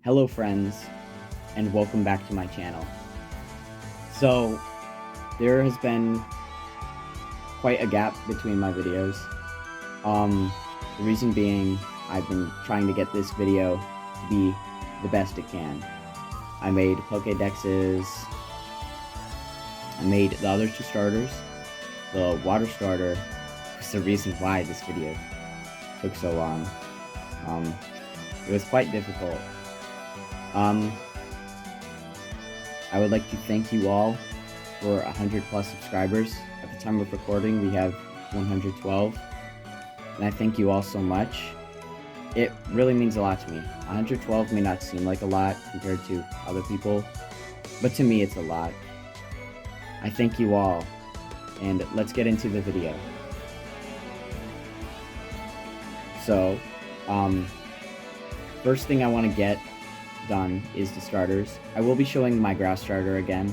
Hello friends, and welcome back to my channel. So, there has been quite a gap between my videos. The reason being, I've been trying to get this video to be the best it can. I made Pokédexes, I made the other two starters. The water starter is the reason why this video took so long. It was quite difficult. I would like to thank you all for 100 plus subscribers. At the time of recording, we have 112, and I thank you all so much. It really means a lot to me. 112 may not seem like a lot compared to other people, but to me it's a lot. I thank you all, and let's get into the video. So, first thing I want to get done is the starters. I will be showing my grass starter again,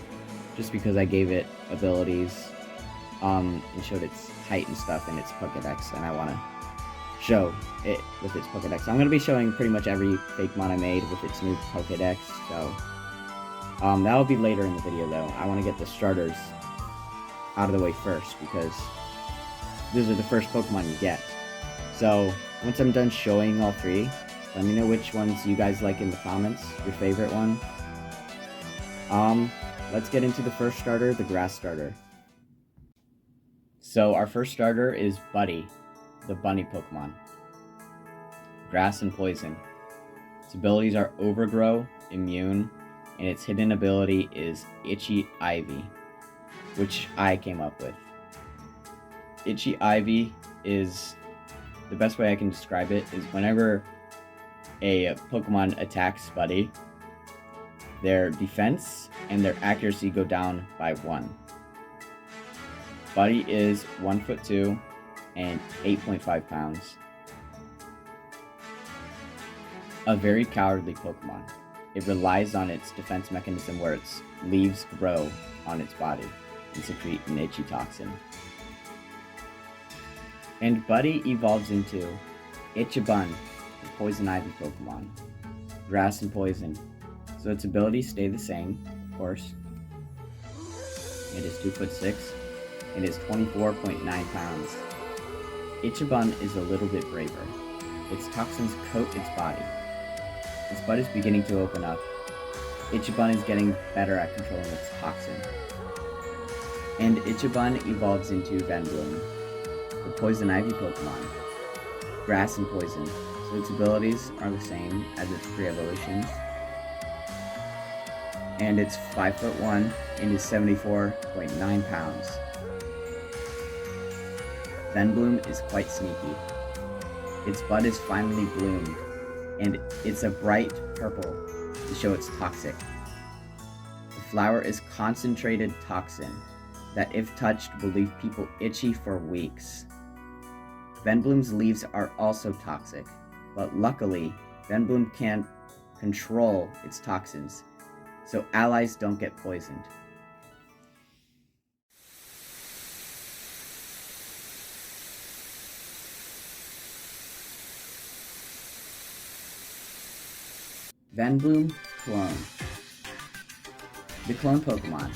just because I gave it abilities, and showed its height and stuff in its Pokédex, and I want to show it with its Pokédex. So I'm going to be showing pretty much every Fakemon I made with its new Pokédex, so that'll be later in the video though. I want to get the starters out of the way first, because these are the first Pokemon you get. So once I'm done showing all three, let me know which ones you guys like in the comments, your favorite one. Let's get into the first starter, the grass starter. So our first starter is Buddy, the bunny Pokemon. Grass and Poison. Its abilities are Overgrow, Immune, and its hidden ability is Itchy Ivy, which I came up with. Itchy Ivy is, the best way I can describe it is whenever a Pokemon attacks Buddy, their defense and their accuracy go down by 1. Buddy is 1'2" and 8.5 pounds. A very cowardly Pokemon. It relies on its defense mechanism where its leaves grow on its body and secrete an itchy toxin. And Buddy evolves into Ichiban, the Poison Ivy Pokemon. Grass and Poison. So its abilities stay the same, of course. It is 2'6", and is 24.9 pounds. Ichiban is a little bit braver. Its toxins coat its body. Its bud is beginning to open up. Ichiban is getting better at controlling its toxin. And Ichiban evolves into Venbloom, the Poison Ivy Pokemon. Grass and Poison. So its abilities are the same as its pre-evolutions. And it's 5'1" and is 74.9 pounds. Venbloom is quite sneaky. Its bud is finally bloomed, and it's a bright purple to show it's toxic. The flower is concentrated toxin that, if touched, will leave people itchy for weeks. Venbloom's leaves are also toxic, but luckily, Venbloom can control its toxins, so allies don't get poisoned. Venbloom Clone. The clone Pokemon.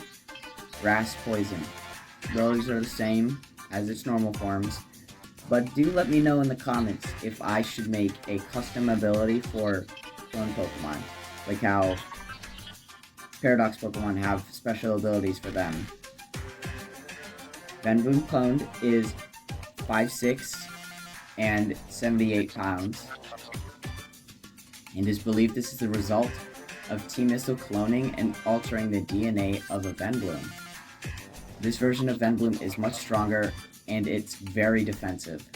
Grass Poison. Abilities are the same as its normal forms, but do let me know in the comments if I should make a custom ability for clone Pokemon, like how Paradox Pokemon have special abilities for them. Venbloom Cloned is 5'6" and 78 pounds. And is believed this is the result of T-Missile cloning and altering the DNA of a Venbloom. This version of Venbloom is much stronger, and it's very defensive.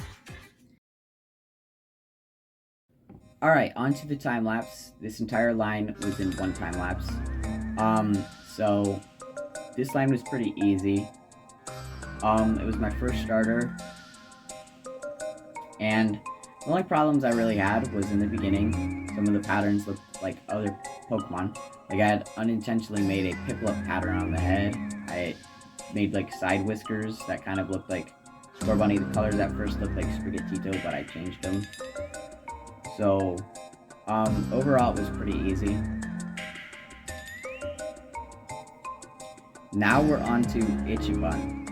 Alright, on to the time-lapse. This entire line was in one time-lapse. So this line was pretty easy. It was my first starter, and the only problems I really had was in the beginning. Some of the patterns looked like other Pokemon. Like I had unintentionally made a Piplup pattern on the head. I made like side whiskers that kind of looked like Scorbunny. The colors at first looked like Sprigatito, but I changed them. So Overall it was pretty easy. Now we're on to Ichiban.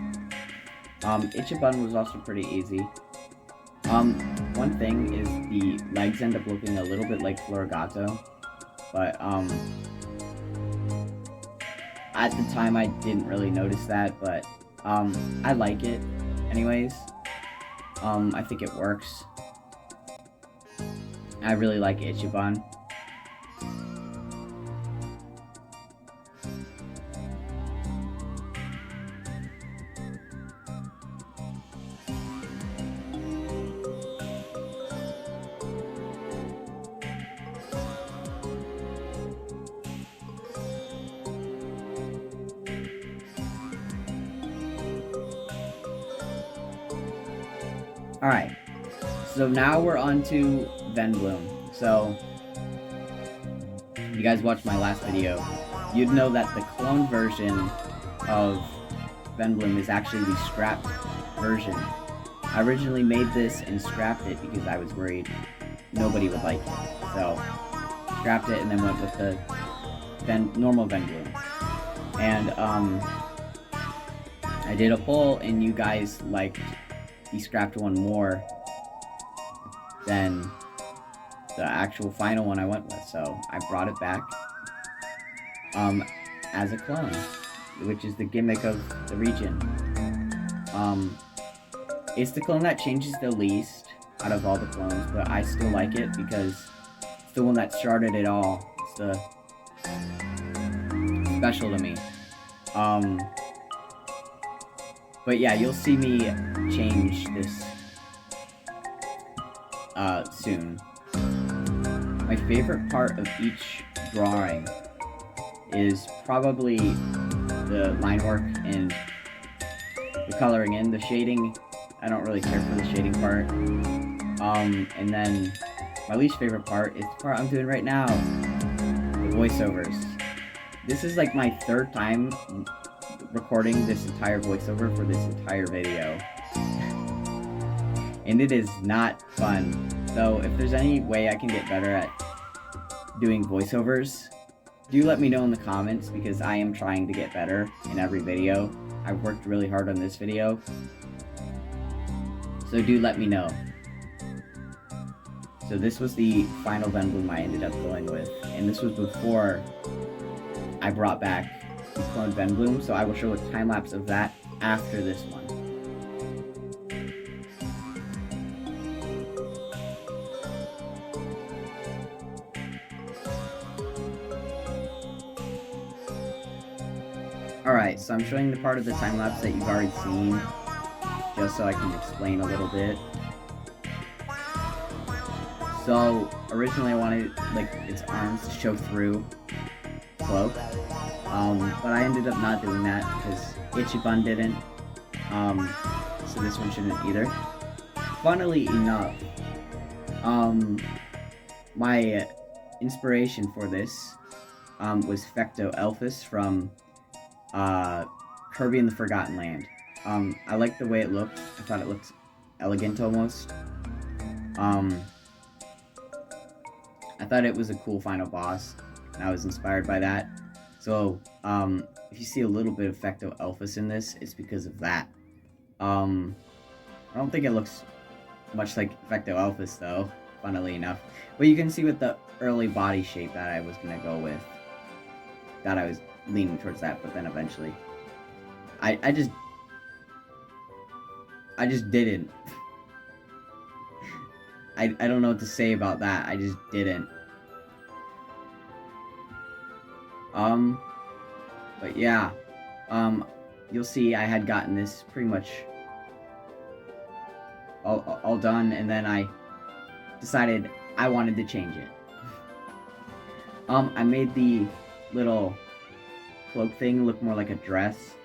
Ichiban was also pretty easy. One thing is the legs end up looking a little bit like Florigato, but, at the time I didn't really notice that, but, I like it anyways. I think it works. I really like Ichiban. Alright, so now we're on to Venbloom. So, if you guys watched my last video, you'd know that the clone version of Venbloom is actually the scrapped version. I originally made this and scrapped it because I was worried nobody would like it. So, scrapped it and then went with the normal Venbloom. And, I did a poll and you guys liked the scrapped one more than the actual final one I went with, so I brought it back as a clone, which is the gimmick of the region. It's the clone that changes the least out of all the clones, but I still like it because it's the one that started it all. It's the special to me. But yeah, you'll see me change this soon. My favorite part of each drawing is probably the line work and the coloring in. The shading, I don't really care for the shading part. And then my least favorite part is the part I'm doing right now, the voiceovers. This is like my third time recording this entire voiceover for this entire video. And it is not fun. So if there's any way I can get better at doing voiceovers, do let me know in the comments because I am trying to get better in every video. I've worked really hard on this video. So do let me know. So this was the final Venbloom I ended up going with. And this was before I brought back the clone Venbloom, so I will show a time-lapse of that after this one. Alright, so I'm showing the part of the time-lapse that you've already seen, just so I can explain a little bit. So, originally I wanted, like, its arms to show through the cloak. But I ended up not doing that because Ichiban didn't, so this one shouldn't either. Funnily enough, my inspiration for this was Fecto-Elphus from Kirby and the Forgotten Land. I liked the way it looked. I thought it looked elegant almost. I thought it was a cool final boss, and I was inspired by that. So, if you see a little bit of Fecto-Elphus in this, it's because of that. I don't think it looks much like Fecto-Elphus, though, funnily enough. But you can see with the early body shape that I was going to go with, that I was leaning towards that, but then eventually, I just didn't. I don't know what to say about that, I just didn't. But yeah, you'll see I had gotten this pretty much all done, and then I decided I wanted to change it. I made the little cloak thing look more like a dress.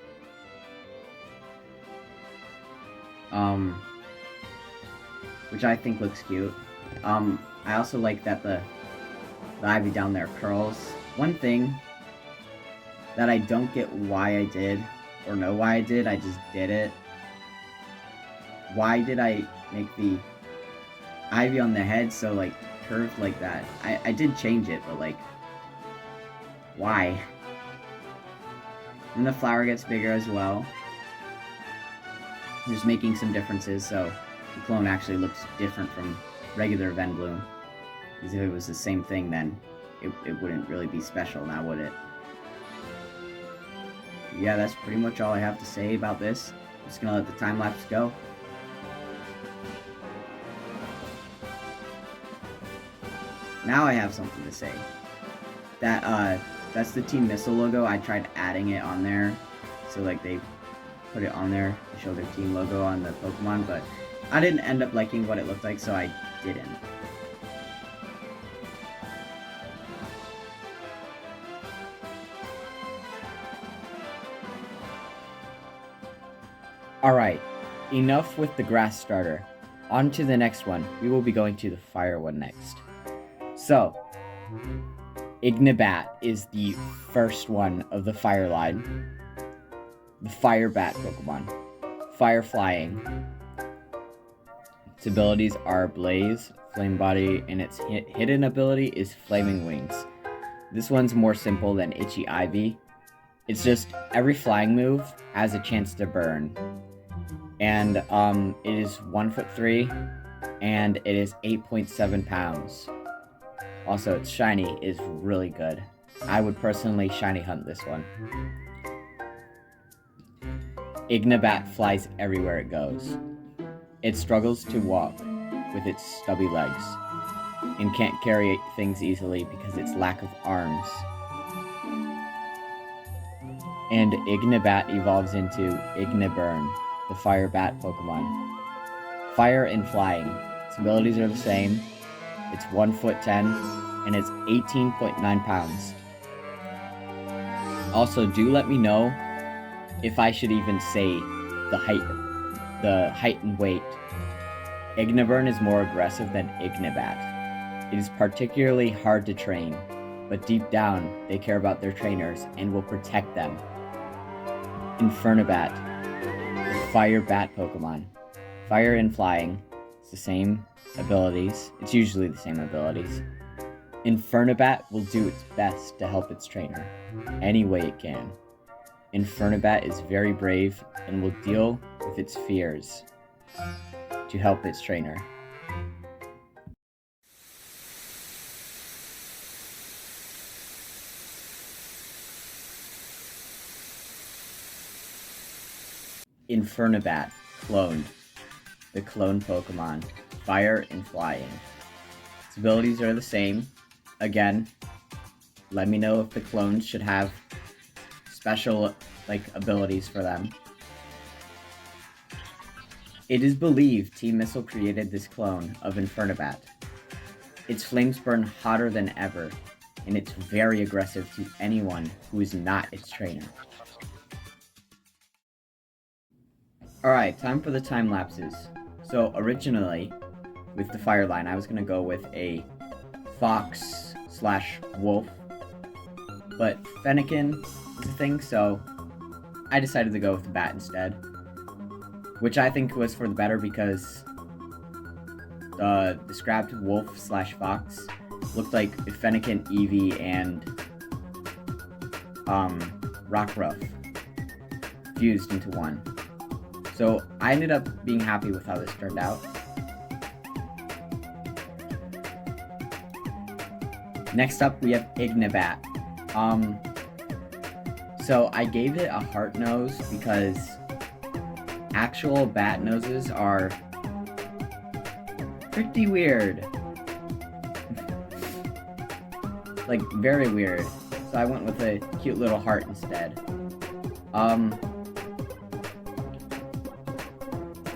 Which I think looks cute. I also like that the ivy down there curls. One thing that I don't get why I did, or know why I did, I just did it. Why did I make the ivy on the head so, like, curved like that. I did change it, but like, why? And the flower gets bigger as well. I'm just making some differences, so the clone actually looks different from regular Venbloom. Because if it was the same thing, then it wouldn't really be special now, would it? Yeah, that's pretty much all I have to say about this. I'm just gonna let the time-lapse go. Now I have something to say. That's the Team Missile logo. I tried adding it on there, so like they put it on there to show their team logo on the Pokemon, but I didn't end up liking what it looked like, so I didn't. Alright, enough with the grass starter. On to the next one. We will be going to the fire one next. So, Ignibat is the first one of the fire line. The fire bat Pokemon. Fire flying. Its abilities are Blaze, Flame Body, and its hidden ability is Flaming Wings. This one's more simple than Itchy Ivy. It's just every flying move has a chance to burn. And it is 1'3", and it is 8.7 pounds. Also, its shiny is really good. I would personally shiny hunt this one. Ignibat flies everywhere it goes. It struggles to walk with its stubby legs, and can't carry things easily because of its lack of arms. And Ignibat evolves into Igniburn, the fire bat Pokemon. Fire and flying. Its abilities are the same. It's 1'10", and it's 18.9 pounds. Also, do let me know if I should even say the height and weight. Igniburn is more aggressive than Ignibat. It is particularly hard to train, but deep down, they care about their trainers and will protect them. Infernobat, the fire bat Pokemon. Fire and flying. It's the same abilities. It's usually the same abilities. Infernobat will do its best to help its trainer, any way it can. Infernobat is very brave and will deal with its fears to help its trainer. Infernobat, cloned. The clone Pokemon. Fire and flying. Its abilities are the same. Again, let me know if the clones should have special, abilities for them. It is believed Team Missile created this clone of Infernobat. Its flames burn hotter than ever, and it's very aggressive to anyone who is not its trainer. Alright, time for the time lapses. So originally, with the fire line, I was gonna go with a fox/wolf, but Fennekin is a thing, so I decided to go with the bat instead, which I think was for the better because the described wolf/fox looked like Fennekin, Eevee, and Rockruff fused into one. So I ended up being happy with how this turned out. Next up, we have Ignibat. So I gave it a heart nose because actual bat noses are pretty weird. Very weird. So I went with a cute little heart instead.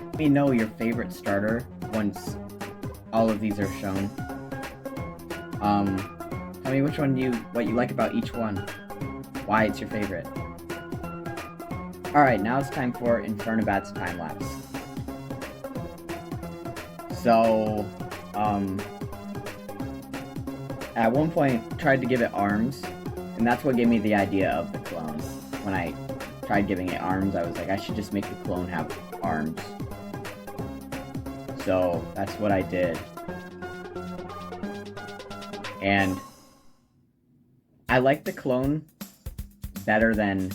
Let me know your favorite starter once all of these are shown. Tell me what you like about each one, why it's your favorite. Alright, now it's time for Infernobat's time-lapse. So, at one point, tried to give it arms, and that's what gave me the idea of the clone. When I tried giving it arms, I was like, I should just make the clone have arms. So, that's what I did. And I like the clone better than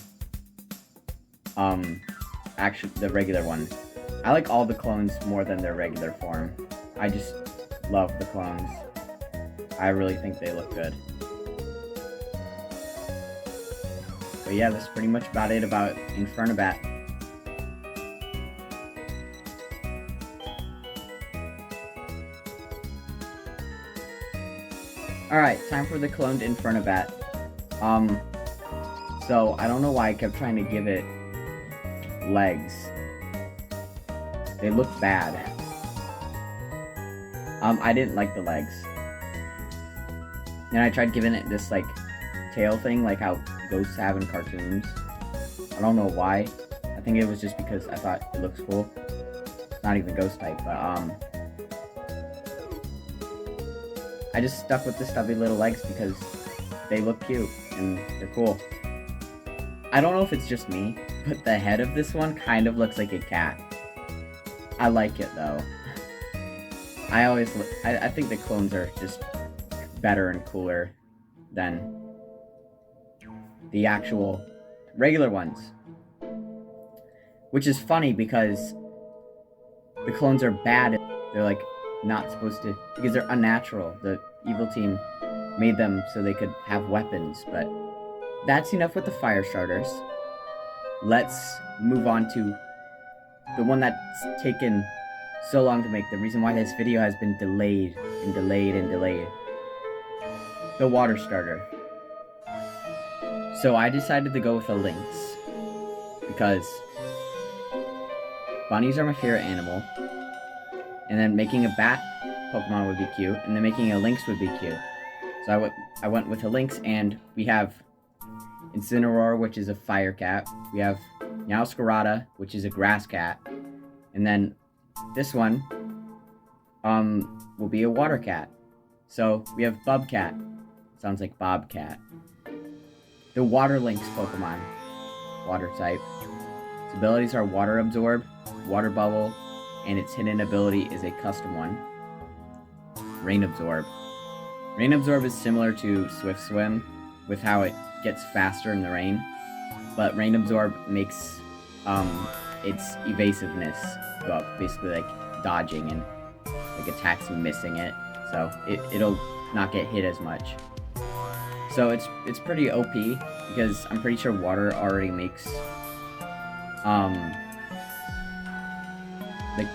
actually the regular one. I like all the clones more than their regular form. I just love the clones. I really think they look good. But yeah, that's pretty much about it about Inferno. Alright, time for the cloned Inferno. So I don't know why I kept trying to give it legs. They look bad. I didn't like the legs. Then I tried giving it this, like, tail thing, like how ghosts have in cartoons. I don't know why. I think it was just because I thought it looks cool. It's not even ghost type, but, I just stuck with the stubby little legs because they look cute and they're cool. I don't know if it's just me, but the head of this one kind of looks like a cat. I like it though. I think the clones are just better and cooler than the actual regular ones. Which is funny because the clones are bad. They're like not supposed to, because they're unnatural. The evil team made them so they could have weapons, but that's enough with the fire starters. Let's move on to the one that's taken so long to make. The reason why this video has been delayed and delayed and delayed. The water starter. So I decided to go with a lynx because bunnies are my favorite animal, and then making a bat Pokemon would be cute, and then making a lynx would be cute. So I went with a lynx, and we have Incineroar, which is a fire cat. We have Meowscarada, which is a grass cat. And then this one will be a water cat. So we have Bubcat. Sounds like Bobcat. The water lynx Pokemon. Water type. Its abilities are Water Absorb, Water Bubble, and its hidden ability is a custom one. Rain Absorb. Rain Absorb is similar to Swift Swim with how it gets faster in the rain, but Rain Absorb makes its evasiveness go up, basically like dodging and like attacks and missing it, so it'll not get hit as much. So it's pretty OP because I'm pretty sure water already makes like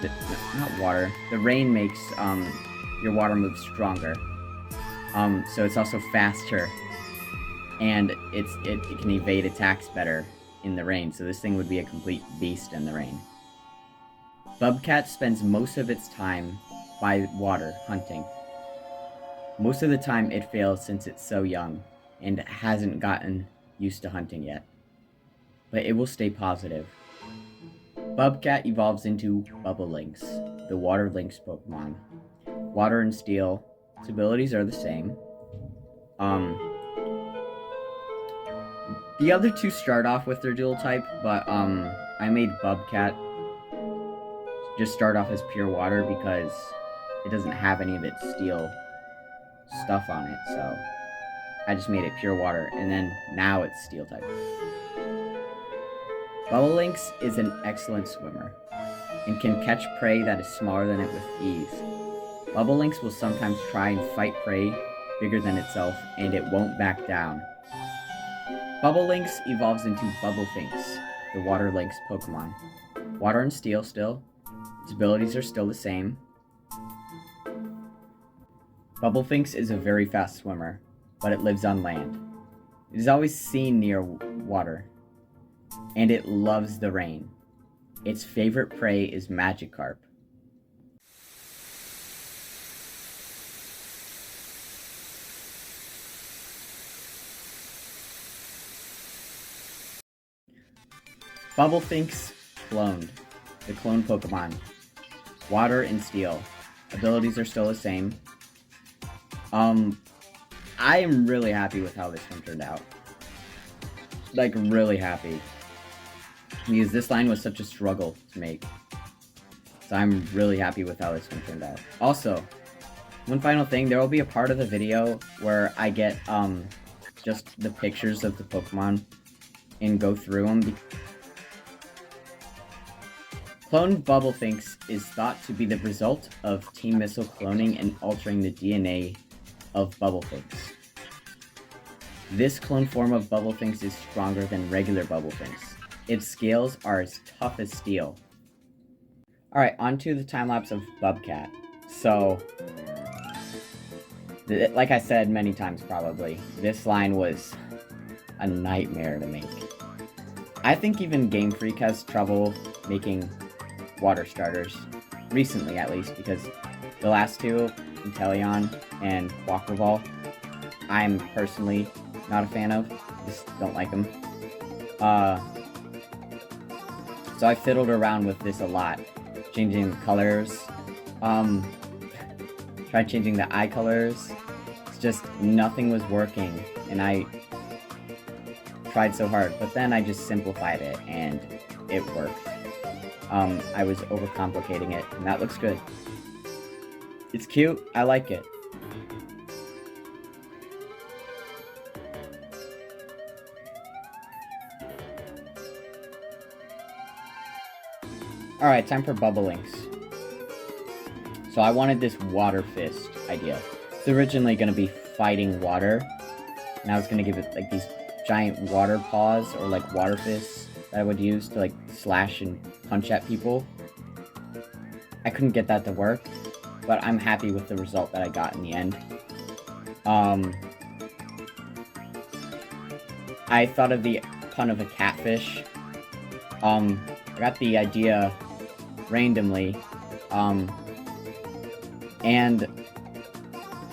not water. The rain makes your water moves stronger. So it's also faster, and it can evade attacks better in the rain. So this thing would be a complete beast in the rain. Bubcat spends most of its time by water hunting. Most of the time it fails since it's so young and hasn't gotten used to hunting yet. But it will stay positive. Bubcat evolves into Bubble Lynx, the water lynx Pokemon. Water and Steel. Its abilities are the same. The other two start off with their dual type, but I made Bubcat just start off as pure water because it doesn't have any of its steel stuff on it, so I just made it pure water, and then now it's steel type. Bubble Lynx is an excellent swimmer and can catch prey that is smaller than it with ease. Bubble Lynx will sometimes try and fight prey bigger than itself, and it won't back down. Bubble Lynx evolves into Bubble Finks, the water lynx Pokemon. Water and Steel still. Its abilities are still the same. Bubble Finks is a very fast swimmer, but it lives on land. It is always seen near water, and it loves the rain. Its favorite prey is Magikarp. Bubble Finks cloned, the clone Pokemon. Water and Steel. Abilities are still the same. I am really happy with how this one turned out. Like, really happy. Because this line was such a struggle to make. So I'm really happy with how this one turned out. Also, one final thing, there will be a part of the video where I get, just the pictures of the Pokemon and go through them. Cloned Bubblefinks is thought to be the result of Team Missile cloning and altering the DNA of Bubblefinks. This clone form of Bubblefinks is stronger than regular Bubblefinks. Its scales are as tough as steel. Alright, onto the time-lapse of Bubcat. So, like I said many times probably, this line was a nightmare to make. I think even Game Freak has trouble making water starters, recently at least, because the last two, Inteleon and Quaquaval, I'm personally not a fan of, just don't like them. So I fiddled around with this a lot, changing the colors, tried changing the eye colors, it's just nothing was working, and I tried so hard, but then I just simplified it, and it worked. I was overcomplicating it, and that looks good. It's cute, I like it. Alright, time for Bubblelinks. So I wanted this water fist idea. It's originally going to be fighting water, and I was going to give it like these giant water paws, or like water fists that I would use to like slash and punch at people. I couldn't get that to work, but I'm happy with the result that I got in the end. I thought of the pun of a catfish. I got the idea randomly, and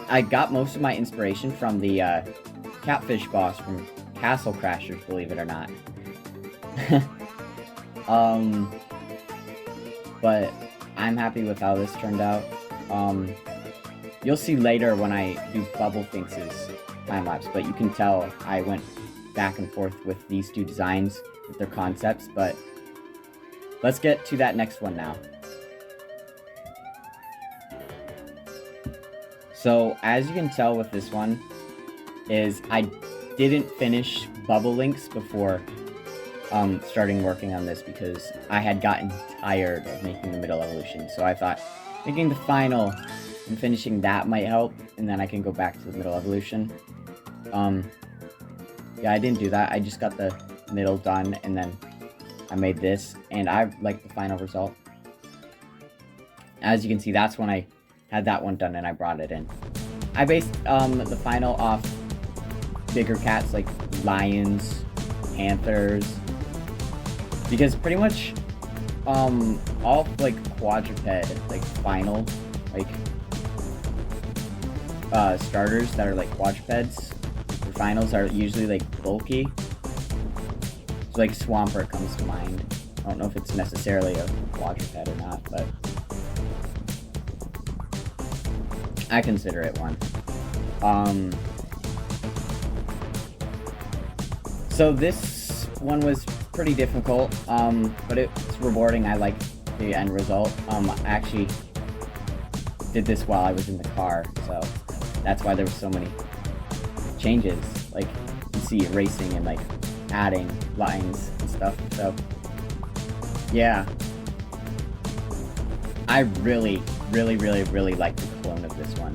I got most of my inspiration from the catfish boss from Castle Crashers, believe it or not. But I'm happy with how this turned out. You'll see later when I do Bubblefinks' time-lapse, but you can tell I went back and forth with these two designs, with their concepts, but let's get to that next one now. So, as you can tell with this one, is I didn't finish Bubblelinks before starting working on this, because I had gotten tired of making the middle evolution, so I thought making the final and finishing that might help, and then I can go back to the middle evolution. Yeah, I didn't do that, I just got the middle done, and then I made this, and I like the final result. As you can see, that's when I had that one done and I brought it in. I based the final off bigger cats like lions, panthers, because pretty much all like quadruped like final like starters that are like quadrupeds, the finals are usually like bulky. So like Swampert comes to mind. I don't know if it's necessarily a quadruped or not, but I consider it one. So this one was pretty difficult, but it's rewarding. I like the end result. I actually did this while I was in the car, so that's why there were so many changes. Like, you see erasing and like adding lines and stuff, so yeah. I really like the clone of this one.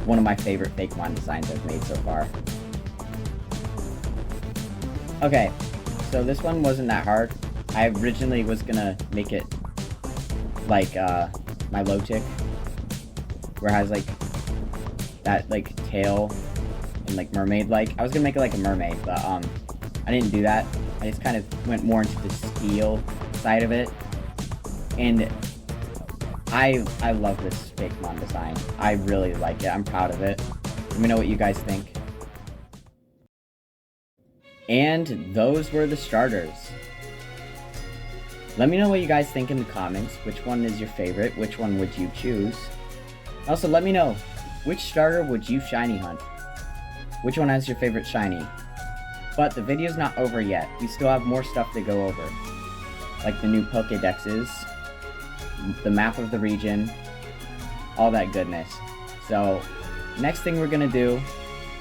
One of my favorite Fakemon designs I've made so far. Okay, so this one wasn't that hard. I originally was gonna make it like my low tick, where it has like that like tail and like mermaid like. I was gonna make it like a mermaid, but I didn't do that. I just kind of went more into the steel side of it, and I love this Fakemon design. I really like it. I'm proud of it. Let me know what you guys think. And those were the starters. Let me know what you guys think in the comments. Which one is your favorite? Which one would you choose? Also, let me know, which starter would you shiny hunt? Which one has your favorite shiny? But the video's not over yet. We still have more stuff to go over, like the new Pokédexes, the map of the region, all that goodness. So, next thing we're gonna do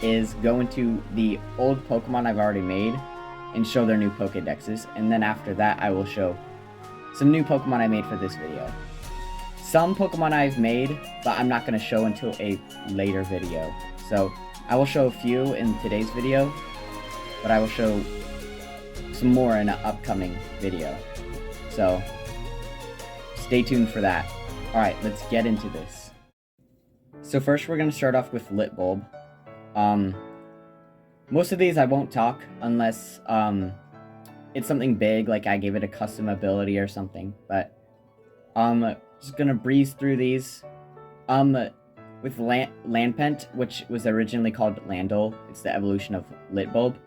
is go into the old Pokemon I've already made and show their new Pokedexes, and then after that I will show some new Pokemon I made for this video. Some Pokemon I've made, but I'm not gonna show until a later video. So, I will show a few in today's video, but I will show some more in an upcoming video. So, stay tuned for that. Alright, let's get into this. So first we're going to start off with Lit Bulb. Most of these I won't talk unless it's something big, like I gave it a custom ability or something. But just going to breeze through these. With Landpent, which was originally called Landel, it's the evolution of Lit Bulb.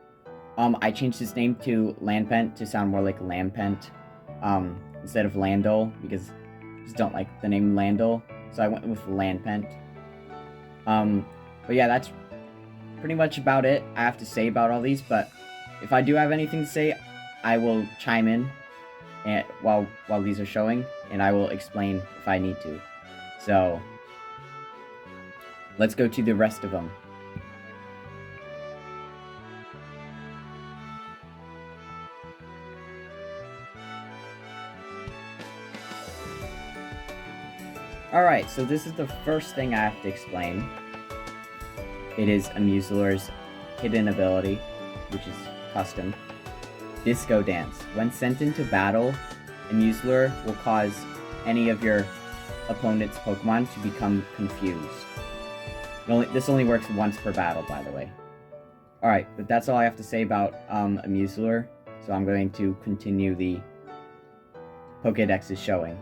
I changed his name to Landpent to sound more like Lampent instead of Landel, because I just don't like the name Landel, so I went with Landpent. But yeah, that's pretty much about it I have to say about all these, but if I do have anything to say, I will chime in while these are showing, and I will explain if I need to. So, let's go to the rest of them. Alright, so this is the first thing I have to explain. It is Amuselure's hidden ability, which is custom. Disco Dance. When sent into battle, Amuselure will cause any of your opponent's Pokemon to become confused. This only works once per battle, by the way. Alright, but that's all I have to say about Amuselure, so I'm going to continue the Pokédex's showing.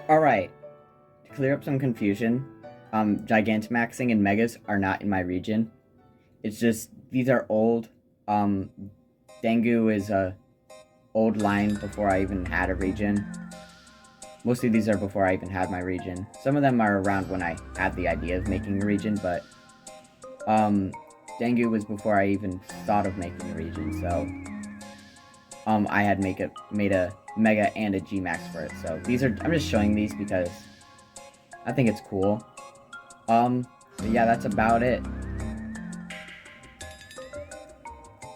Alright, to clear up some confusion, Gigantamaxing and Megas are not in my region. It's just, these are old. Dengu is a old line before I even had a region. Mostly these are before I even had my region. Some of them are around when I had the idea of making a region, but Dengu was before I even thought of making a region, so I had made a Mega and a G-Max for it. So these are, I'm just showing these because I think it's cool. But yeah, that's about it.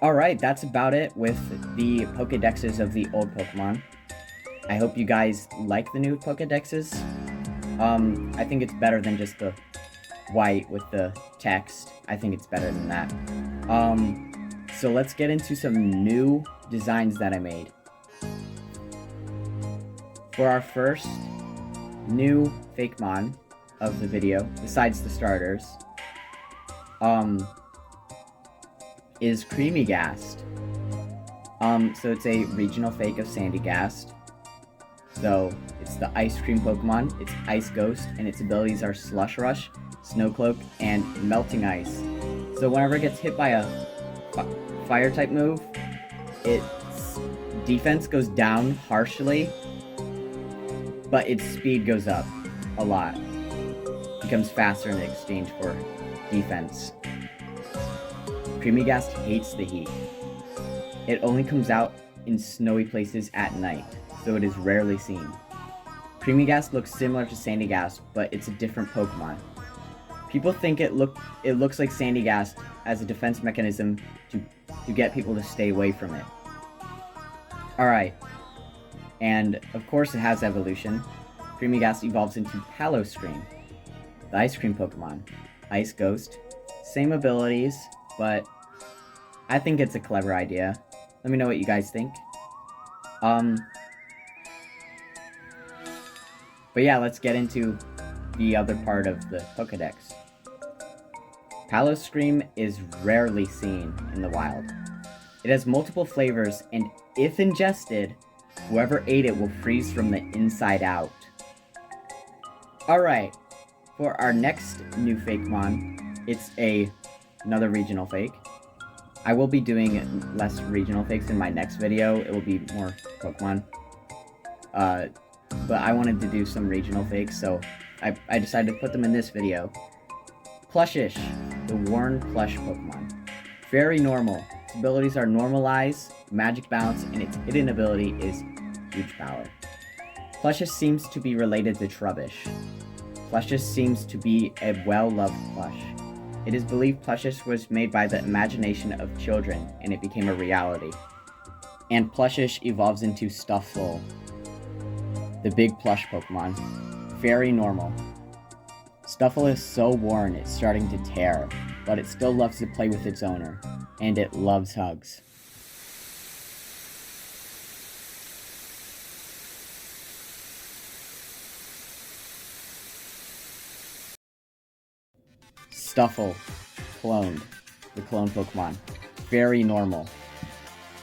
Alright, that's about it with the Pokedexes of the old Pokemon. I hope you guys like the new Pokedexes. I think it's better than just the white with the text. I think it's better than that. So let's get into some new designs that I made. For our first new Fakemon of the video, besides the starters, is Creamy Gast. So it's a regional fake of Sandy Gast. So it's the ice cream Pokemon, it's Ice Ghost, and its abilities are Slush Rush, Snow Cloak, and Melting Ice. So whenever it gets hit by a fire type move, its defense goes down harshly, but its speed goes up a lot. It becomes faster in exchange for defense. Creamy Gast hates the heat. It only comes out in snowy places at night, so it is rarely seen. Creamy Gast looks similar to Sandy Gast, but it's a different Pokemon. People think it looks like Sandy Gast as a defense mechanism to get people to stay away from it. Alright. And, of course, it has evolution. Creamy Gast evolves into Paloscream, the ice cream Pokemon. Ice Ghost. Same abilities, but I think it's a clever idea. Let me know what you guys think. But yeah, let's get into the other part of the Pokedex. Paloscream is rarely seen in the wild. It has multiple flavors, and if ingested, whoever ate it will freeze from the inside out. Alright, for our next new Fakemon, it's another regional fake. I will be doing less regional fakes in my next video. It will be more Pokemon. But I wanted to do some regional fakes, so I decided to put them in this video. Plushish, the worn plush Pokemon. Very normal. Its abilities are Normalize, Magic Bounce, and its hidden ability is Huge Power. Plushish seems to be related to Trubbish. Plushish seems to be a well-loved plush. It is believed Plushish was made by the imagination of children, and it became a reality. And Plushish evolves into Stufful, the big plush Pokemon. Very normal. Stufful is so worn it's starting to tear, but it still loves to play with its owner, and it loves hugs. Stufful, cloned, the clone Pokemon. Very normal.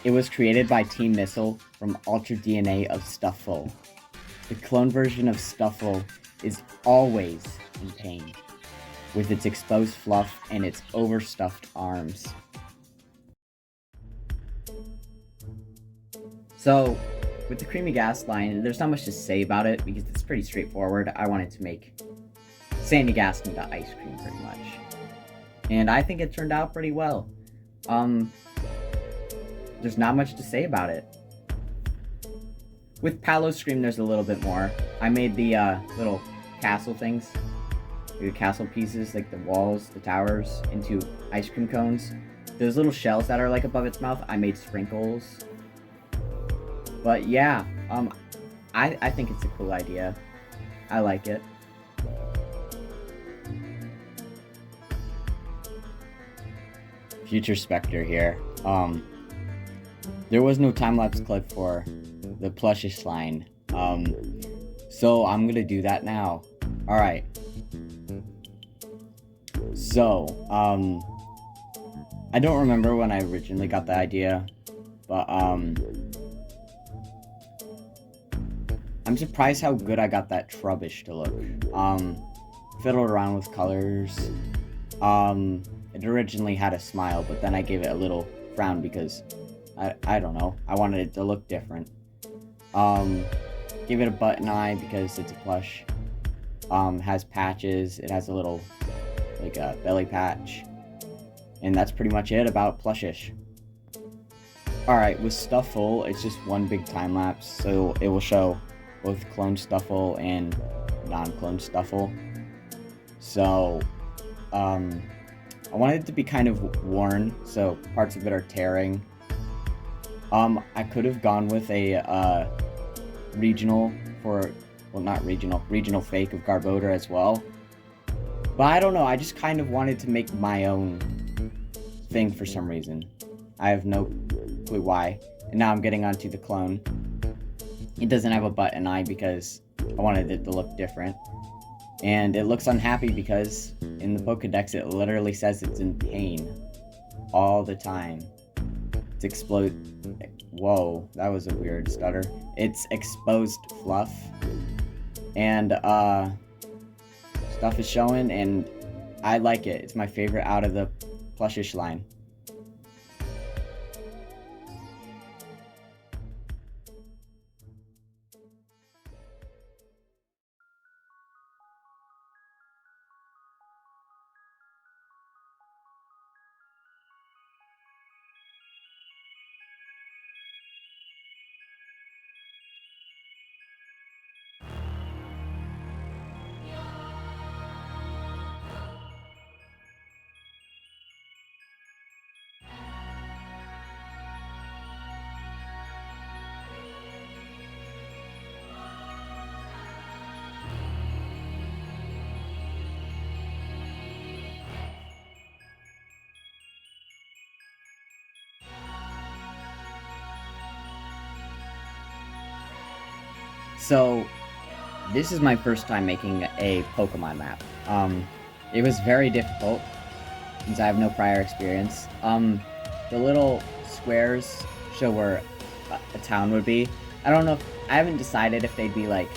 It was created by Team Missile from Ultra DNA of Stufful. The clone version of Stufful is always in pain, with its exposed fluff and its overstuffed arms. So, with the Creamy Gas line, there's not much to say about it because it's pretty straightforward. I wanted to make Sandy Gas into ice cream pretty much. And I think it turned out pretty well. There's not much to say about it. With Paloscream, there's a little bit more. I made the little castle things, the castle pieces, like the walls, the towers, into ice cream cones. Those little shells that are like above its mouth, I made sprinkles. But yeah, I think it's a cool idea. I like it. Future Spectre here. There was no time-lapse clip for the Plushish line. So I'm gonna do that now. Alright. So, I don't remember when I originally got the idea, but, I'm surprised how good I got that Trubbish to look. Fiddled around with colors. It originally had a smile, but then I gave it a little frown because, I don't know, I wanted it to look different. Give it a button eye because it's a plush. Has patches, it has a little, like a belly patch. And that's pretty much it about Plushish. Alright, with Stufful, it's just one big time lapse, so it will show both cloned Stufful and non-cloned Stufful. So, I wanted it to be kind of worn, so parts of it are tearing. I could have gone with a, regional for, well, not regional, regional fake of Garbodor as well. But I don't know, I just kind of wanted to make my own thing for some reason. I have no clue why. And now I'm getting onto the clone. It doesn't have a button eye because I wanted it to look different. And it looks unhappy because in the Pokedex it literally says it's in pain all the time. It's whoa, that was a weird stutter. It's exposed fluff. And stuff is showing and I like it. It's my favorite out of the Plushish line. So, this is my first time making a Pokemon map. It was very difficult, since I have no prior experience. The little squares show where a town would be. I don't know if, I haven't decided if they'd be like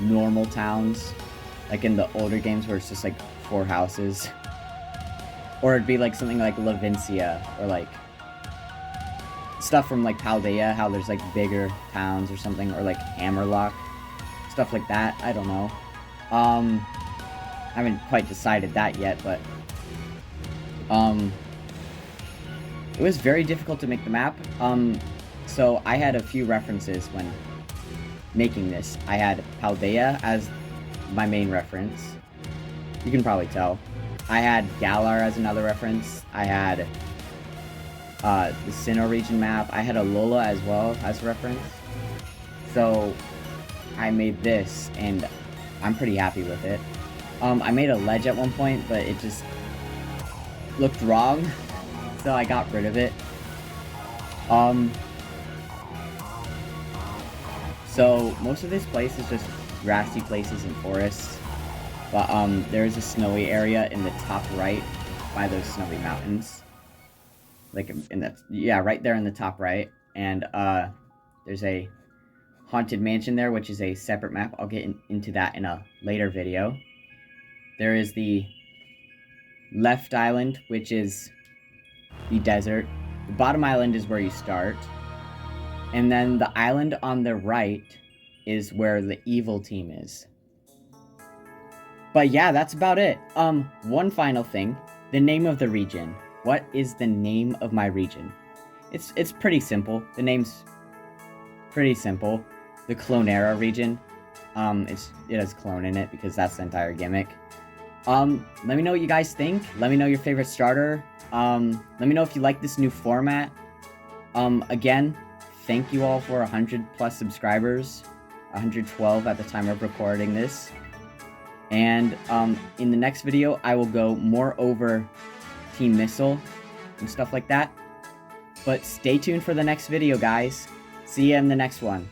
normal towns, like in the older games where it's just like 4 houses. Or it'd be like something like Lavincia, or like stuff from like Paldea, how there's like bigger towns or something, or like Hammerlock, stuff like that. I don't know. I haven't quite decided that yet, but it was very difficult to make the map. So I had a few references when making this. I had Paldea as my main reference. You can probably tell. I had Galar as another reference. I had the Sinnoh region map. I had Alola as well as a reference. So I made this, and I'm pretty happy with it. I made a ledge at one point, but it just looked wrong, so I got rid of it. So most of this place is just grassy places and forests. But there's a snowy area in the top right by those snowy mountains. Like in that, yeah, right there in the top right. And there's a haunted mansion there, which is a separate map. I'll get into that in a later video. There is the left island, which is the desert. The bottom island is where you start. And then the island on the right is where the evil team is. But yeah, that's about it. One final thing. The name of the region. What is the name of my region? It's pretty simple. The name's pretty simple. The Clonera region. It has clone in it because that's the entire gimmick. Let me know what you guys think. Let me know your favorite starter. Let me know if you like this new format. Again, thank you all for 100 plus subscribers. 112 at the time of recording this. And in the next video, I will go more over Team Missile and stuff like that. But stay tuned for the next video, guys. See you in the next one.